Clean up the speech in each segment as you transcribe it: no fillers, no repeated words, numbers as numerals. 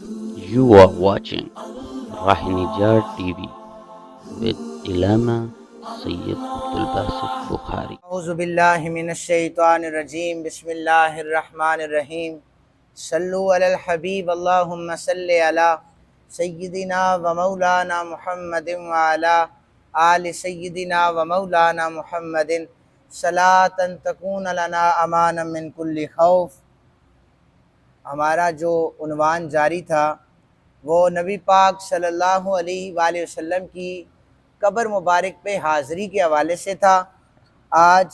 You are watching Rahinijar TV with Ilama Sayyid Abdul Basit Bukhari. اعوذ باللہ من الشیطان الرجیم بسم اللہ الرحمن الرحیم صلو علی الحبیب اللہم صلی علی سیدنا و مولانا محمد وعلی آل سیدنا و مولانا محمد صلاۃ تکون لنا امانا من کل خوف۔ ہمارا جو عنوان جاری تھا وہ نبی پاک صلی اللہ علیہ وآلہ وسلم کی قبر مبارک پہ حاضری کے حوالے سے تھا۔ آج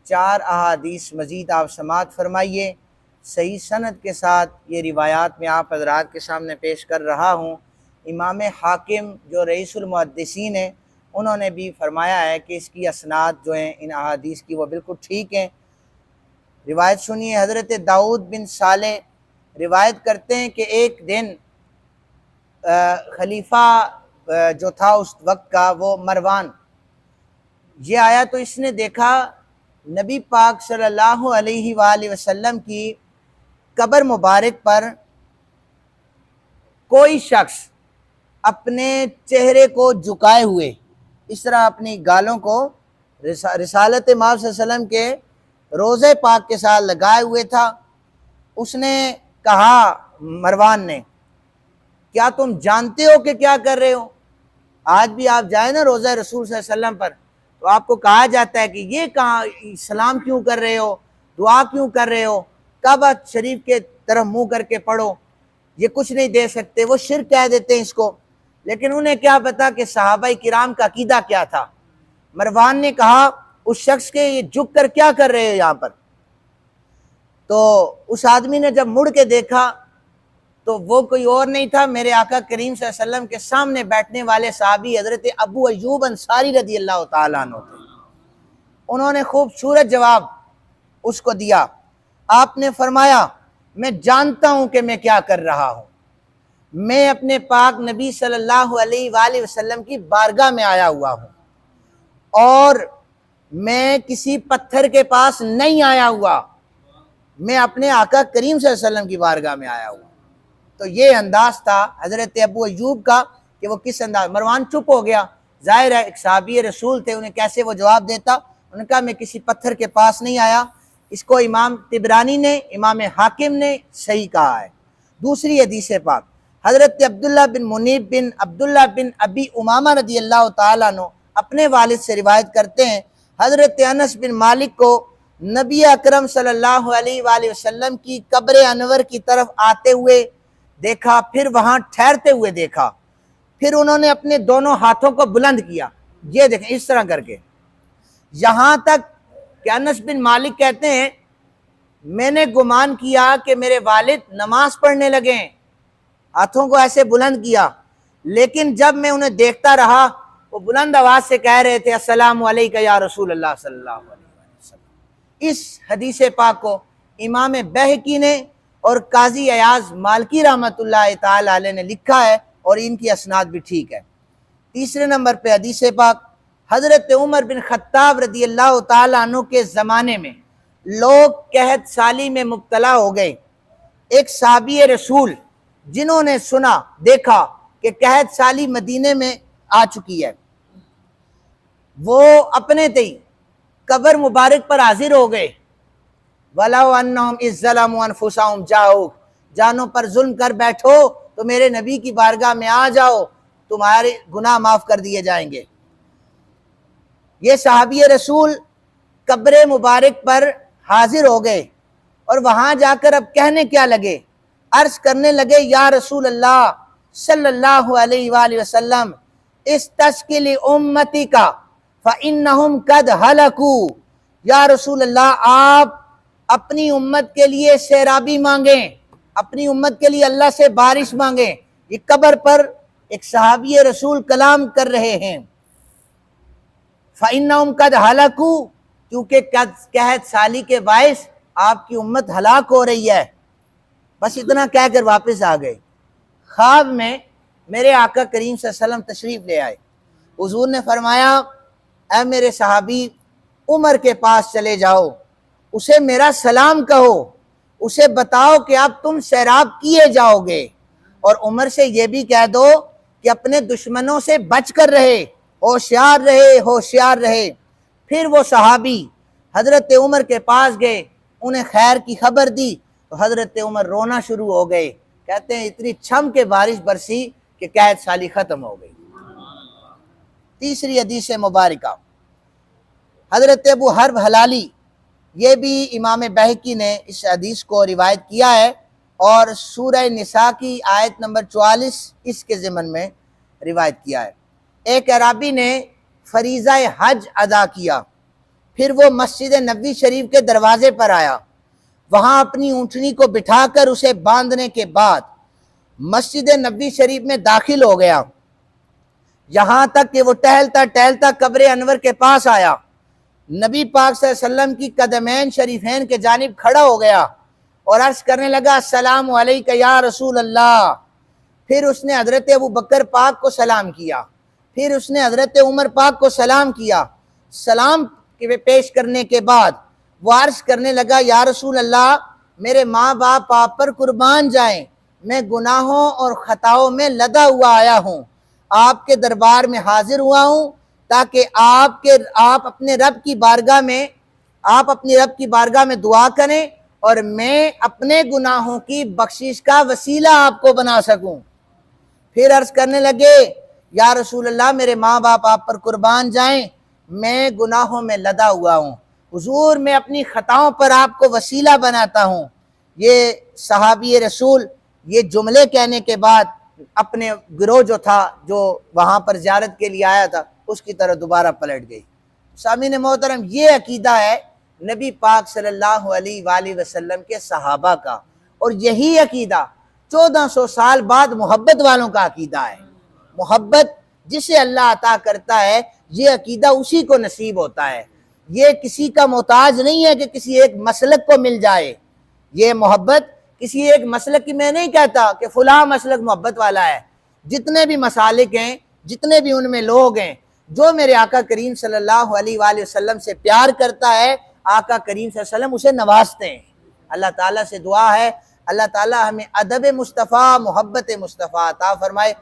4 احادیث مزید آپ سماعت فرمائیے۔ صحیح سند کے ساتھ یہ روایات میں آپ حضرات کے سامنے پیش کر رہا ہوں۔ امام حاکم جو رئیس المحدثین ہیں انہوں نے بھی فرمایا ہے کہ اس کی اسناد جو ہیں ان احادیث کی وہ بالکل ٹھیک ہیں۔ روایت سنیے، حضرت داؤد بن صالح روایت کرتے ہیں کہ ایک دن خلیفہ جو تھا اس وقت کا وہ مروان یہ آیا تو اس نے دیکھا نبی پاک صلی اللہ علیہ وآلہ وسلم کی قبر مبارک پر کوئی شخص اپنے چہرے کو جھکائے ہوئے اس طرح اپنی گالوں کو رسالت مآب صلی اللہ علیہ وسلم کے روضے پاک کے ساتھ لگائے ہوئے تھا۔ اس نے کہا مروان نے، کیا تم جانتے ہو کہ کیا کر رہے ہو؟ آج بھی آپ جائیں نا روضہ رسول صلی اللہ علیہ وسلم پر تو آپ کو کہا جاتا ہے کہ یہ کہاں سلام کیوں کر رہے ہو، دعا کیوں کر رہے ہو، کعبہ شریف کے طرف منہ کر کے پڑھو، یہ کچھ نہیں دے سکتے، وہ شرک کہہ دیتے ہیں اس کو۔ لیکن انہیں کیا پتا کہ صحابہ کرام کا عقیدہ کیا تھا۔ مروان نے کہا اس شخص کے یہ جھک کر کیا کر رہے ہو یہاں پر؟ تو اس آدمی نے جب مڑ کے دیکھا تو وہ کوئی اور نہیں تھا، میرے آقا کریم صلی اللہ علیہ وسلم کے سامنے بیٹھنے والے صحابی حضرت ابو ایوب انصاری رضی اللہ تعالیٰ عنہ تھے۔ انہوں نے خوبصورت جواب اس کو دیا۔ آپ نے فرمایا، میں جانتا ہوں کہ میں کیا کر رہا ہوں، میں اپنے پاک نبی صلی اللہ علیہ وآلہ وسلم کی بارگاہ میں آیا ہوا ہوں اور میں کسی پتھر کے پاس نہیں آیا ہوا، میں اپنے آقا کریم صلی اللہ علیہ وسلم کی بارگاہ میں آیا ہوا۔ تو یہ انداز تھا حضرت ابو ایوب کا کہ وہ کس انداز۔ مروان چپ ہو گیا، ظاہر ہے ایک صحابی رسول تھے، انہیں کیسے وہ جواب دیتا۔ انہوں نے کہا میں کسی پتھر کے پاس نہیں آیا۔ اس کو امام طبرانی نے، امام حاکم نے صحیح کہا ہے۔ دوسری حدیث پاک حضرت عبداللہ بن منیب بن عبداللہ بن ابی امامہ رضی اللہ تعالیٰ عنہ اپنے والد سے روایت کرتے ہیں، حضرت انس بن مالک کو نبی اکرم صلی اللہ علیہ وآلہ وسلم کی قبر انور کی طرف آتے ہوئے دیکھا، پھر وہاں ٹھہرتے ہوئے دیکھا، پھر انہوں نے اپنے دونوں ہاتھوں کو بلند کیا، یہ دیکھیں اس طرح کر کے، یہاں تک کہ انس بن مالک کہتے ہیں میں نے گمان کیا کہ میرے والد نماز پڑھنے لگے، ہاتھوں کو ایسے بلند کیا، لیکن جب میں انہیں دیکھتا رہا وہ بلند آواز سے کہہ رہے تھے السلام علیکہ یا رسول اللہ صلی اللہ علیہ وسلم۔ اس حدیث پاک کو امام بہقی نے اور قاضی ایاز مالکی رحمۃ اللہ تعالی علیہ نے لکھا ہے اور ان کی اسناد بھی ٹھیک ہے۔ تیسرے نمبر پہ حدیث پاک حضرت عمر بن خطاب رضی اللہ تعالیٰ عنہ کے زمانے میں لوگ قحط سالی میں مبتلا ہو گئے۔ ایک صحابی رسول جنہوں نے سنا دیکھا کہ قحط سالی مدینے میں آ چکی ہے، وہ اپنے تئی قبر مبارک پر حاضر ہو گئے۔ وَلَوْ أَنَّهُمْ إِذْ ظَلَمُوا أَنفُسَهُمْ جَاءُوكَ، جانوں پر ظلم کر بیٹھو تو میرے نبی کی بارگاہ میں آ جاؤ، تمہارے گناہ معاف کر دیے جائیں گے۔ یہ صحابی رسول قبر مبارک پر حاضر ہو گئے اور وہاں جا کر اب کہنے کیا لگے، عرض کرنے لگے یا رسول اللہ صلی اللہ علیہ وآلہ وسلم استسقِ لِأُمَّتِکَ فَإِنَّهُمْ قَدْ هَلَكُوا، یا رسول اللہ آپ اپنی امت کے لیے سیرابی مانگیں، اپنی امت کے لیے اللہ سے بارش مانگیں۔ یہ قبر پر ایک صحابی رسول کلام کر رہے ہیں۔ فَإِنَّهُمْ قَدْ هَلَكُوا، کیونکہ قحط سالی کے باعث آپ کی امت ہلاک ہو رہی ہے۔ بس اتنا کہہ کر واپس آ گئے۔ خواب میں میرے آقا کریم صلی اللہ علیہ وسلم تشریف لے آئے۔ حضور نے فرمایا اے میرے صحابی عمر کے پاس چلے جاؤ، اسے میرا سلام کہو، اسے بتاؤ کہ اب تم سیراب کیے جاؤ گے اور عمر سے یہ بھی کہہ دو کہ اپنے دشمنوں سے بچ کر رہے، ہوشیار رہے، ہوشیار رہے۔ پھر وہ صحابی حضرت عمر کے پاس گئے، انہیں خیر کی خبر دی تو حضرت عمر رونا شروع ہو گئے، کہتے ہیں اتنی چھم کے بارش برسی کہ قید سالی ختم ہو گئی۔ تیسری حدیث مبارکہ حضرت ابو حرب حلالی، یہ بھی امام بہقی نے اس حدیث کو روایت کیا ہے، اور سورہ نساء کی آیت نمبر 44 اس کے ضمن میں روایت کیا ہے۔ ایک اعرابی نے فریضہ حج ادا کیا، پھر وہ مسجد نبوی شریف کے دروازے پر آیا، وہاں اپنی اونٹنی کو بٹھا کر اسے باندھنے کے بعد مسجد نبوی شریف میں داخل ہو گیا، یہاں تک کہ وہ ٹہلتا ٹہلتا قبر انور کے پاس آیا، نبی پاک صلی اللہ علیہ وسلم کی قدمین شریفین کے جانب کھڑا ہو گیا اور عرض کرنے لگا السلام علیکہ یا رسول اللہ۔ پھر اس نے حضرت ابو بکر پاک کو سلام کیا، پھر اس نے حضرت عمر پاک کو سلام کیا۔ سلام پیش کرنے کے بعد وہ عرض کرنے لگا یا رسول اللہ، میرے ماں باپ آپ پر قربان جائیں، میں گناہوں اور خطاؤں میں لدا ہوا آیا ہوں، آپ کے دربار میں حاضر ہوا ہوں تاکہ آپ اپنے رب کی بارگاہ میں دعا کریں اور میں اپنے گناہوں کی بخشش کا وسیلہ آپ کو بنا سکوں۔ پھر عرض کرنے لگے یا رسول اللہ، میرے ماں باپ آپ پر قربان جائیں، میں گناہوں میں لدا ہوا ہوں، حضور میں اپنی خطاؤں پر آپ کو وسیلہ بناتا ہوں۔ یہ صحابی رسول یہ جملے کہنے کے بعد اپنے گروہ جو تھا جو وہاں پر زیارت کے لیے آیا تھا اس کی طرح دوبارہ پلٹ گئی۔ سامعین محترم، یہ عقیدہ ہے نبی پاک صلی اللہ علیہ وآلہ وسلم کے صحابہ کا، اور یہی عقیدہ 1400 سال بعد محبت والوں کا عقیدہ ہے۔ محبت جسے اللہ عطا کرتا ہے یہ عقیدہ اسی کو نصیب ہوتا ہے، یہ کسی کا محتاج نہیں ہے کہ کسی ایک مسلک کو مل جائے۔ یہ محبت کسی ایک مسلک کی، میں نہیں کہتا کہ فلاں مسلک محبت والا ہے، جتنے بھی مسالک ہیں، جتنے بھی ان میں لوگ ہیں، جو میرے آقا کریم صلی اللہ علیہ وآلہ وسلم سے پیار کرتا ہے، آقا کریم صلی اللہ علیہ وسلم اسے نوازتے ہیں۔ اللہ تعالیٰ سے دعا ہے اللہ تعالیٰ ہمیں ادب مصطفیٰ، محبت مصطفیٰ عطا فرمائے۔